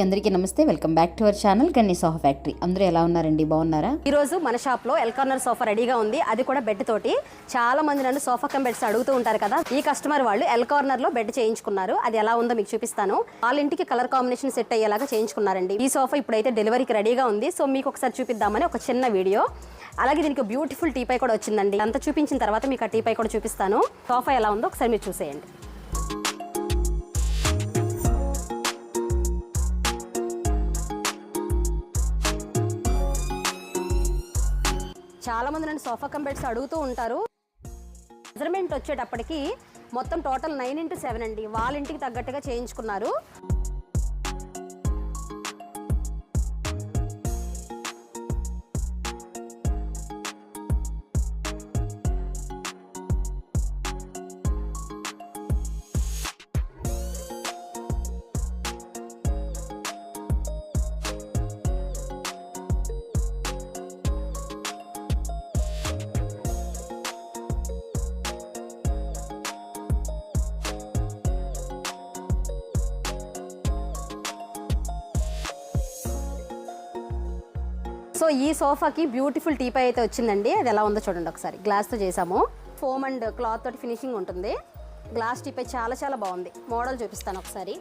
అందరికీ నమస్తే. Welcome back to our channel Ganni sofa factory. అందరూ ఎలా ఉన్నారండి? బాగున్నారా? ఈ రోజు మన షాప్ లో ఎల్ కార్నర్ సోఫా రెడీగా ఉంది. అది కూడా బెడ్ తోటి. చాలా మంది నన్ను సోఫా కమ్ బెడ్స్ అడుగుతూ ఉంటారు కదా. ఈ కస్టమర్ వాళ్ళు ఎల్ కార్నర్ లో బెడ్ చేయించుకున్నారు. అది ఎలా ఉందో మీకు చూపిస్తాను. వాళ్ళ ఇంటికి కలర్ కాంబినేషన్ సెట్ అయ్యేలాగా చేయించుకున్నారండి. ఈ సోఫా ఇప్పుడైతే డెలివరీకి రెడీగా ఉంది. సో మీకు ఒకసారి చూపిద్దామని ఒక చిన్న వీడియో. అలాగే దీనికి బ్యూటిఫుల్ టీపై కూడా వచ్చిందండి. అంతా చూపించిన తర్వాత మీకు ఆ టీపై కూడా చూపిస్తాను. సోఫా ఎలా ఉందో ఒకసారి మీరు చూసేయండి. చాలా మంది నన్ను సోఫా కమ్ బెడ్స్ అడుగుతూ ఉంటారు. మెజర్మెంట్ వచ్చేటప్పటికి మొత్తం టోటల్ 9x7 అండి. వాళ్ళ ఇంటికి తగ్గట్టుగా చేయించుకున్నారు. సో ఈ సోఫాకి బ్యూటిఫుల్ టీపై అయితే వచ్చిందండి. అది ఎలా ఉందో చూడండి ఒకసారి. గ్లాస్తో చేసాము. ఫోమ్ అండ్ క్లాత్ తోటి ఫినిషింగ్ ఉంటుంది. గ్లాస్ టీపై చాలా చాలా బాగుంది. మోడల్ చూపిస్తాను ఒకసారి.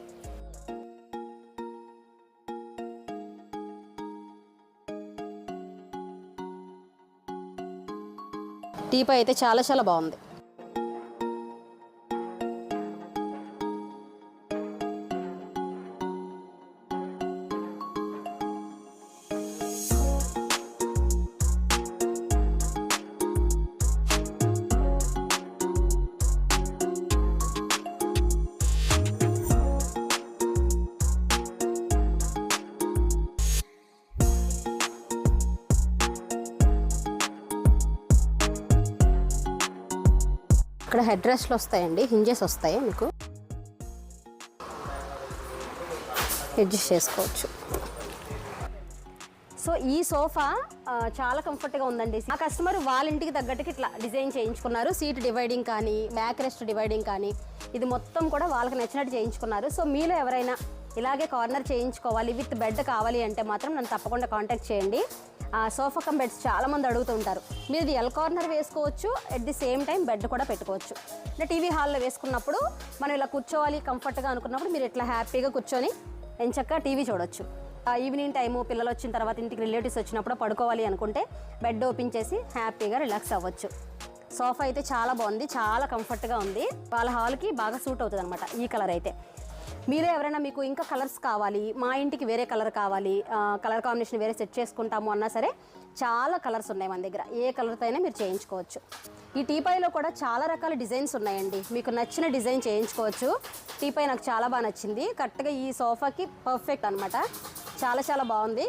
టీపై అయితే చాలా చాలా బాగుంది. ఇక్కడ హెడ్ రెస్ట్లు వస్తాయండి. హింజెస్ వస్తాయి. మీకు అడ్జస్ట్ చేసుకోవచ్చు. సో ఈ సోఫా చాలా కంఫర్ట్గా ఉందండి. ఆ కస్టమర్ వాళ్ళ ఇంటికి తగ్గట్టుకి ఇట్లా డిజైన్ చేయించుకున్నారు. సీట్ డివైడింగ్ కానీ, బ్యాక్ రెస్ట్ డివైడింగ్ కానీ, ఇది మొత్తం కూడా వాళ్ళకి నచ్చినట్టు చేయించుకున్నారు. సో మీలో ఎవరైనా ఇలాగే కార్నర్ చేయించుకోవాలి, విత్ బెడ్ కావాలి అంటే మాత్రం నన్ను తప్పకుండా కాంటాక్ట్ చేయండి. సోఫా కమ్ బెడ్స్ చాలామంది అడుగుతూ ఉంటారు. మీరు ఇది ఎల్ కార్నర్ వేసుకోవచ్చు, at the same time bed కూడా పెట్టుకోవచ్చు. అంటే టీవీ హాల్లో వేసుకున్నప్పుడు మనం ఇలా కూర్చోవాలి కంఫర్ట్గా అనుకున్నప్పుడు మీరు ఇట్లా హ్యాపీగా కూర్చొని ఎంచక్కా టీవీ చూడొచ్చు. ఈవినింగ్ టైము పిల్లలు వచ్చిన తర్వాత ఇంటికి రిలేటివ్స్ వచ్చినప్పుడు పడుకోవాలి అనుకుంటే బెడ్ ఓపెన్ చేసి హ్యాపీగా రిలాక్స్ అవ్వచ్చు. సోఫా అయితే చాలా బాగుంది, చాలా కంఫర్ట్గా ఉంది. వాళ్ళ హాల్కి బాగా సూట్ అవుతుంది అనమాట ఈ కలర్ అయితే. మీరే ఎవరైనా మీకు ఇంకా కలర్స్ కావాలి, మా ఇంటికి వేరే కలర్ కావాలి, కలర్ కాంబినేషన్ వేరే సెట్ చేసుకుంటాము అన్నా సరే చాలా కలర్స్ ఉన్నాయి మన దగ్గర. ఏ కలర్తో అయినా మీరు చేయించుకోవచ్చు. ఈ టీపైలో కూడా చాలా రకాల డిజైన్స్ ఉన్నాయండి. మీకు నచ్చిన డిజైన్ చేయించుకోవచ్చు. టీపై నాకు చాలా బాగా నచ్చింది. కరెక్ట్గా ఈ సోఫాకి పర్ఫెక్ట్ అనమాట. చాలా చాలా బాగుంది.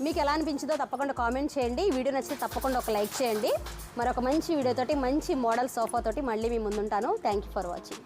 మీకు ఎలా అనిపించిందో తప్పకుండా కామెంట్ చేయండి. ఈ వీడియో నచ్చితే తప్పకుండా ఒక లైక్ చేయండి. మరొక మంచి వీడియోతోటి, మంచి మోడల్ సోఫాతోటి మళ్ళీ మీ ముందుంటాను. Thank you for watching.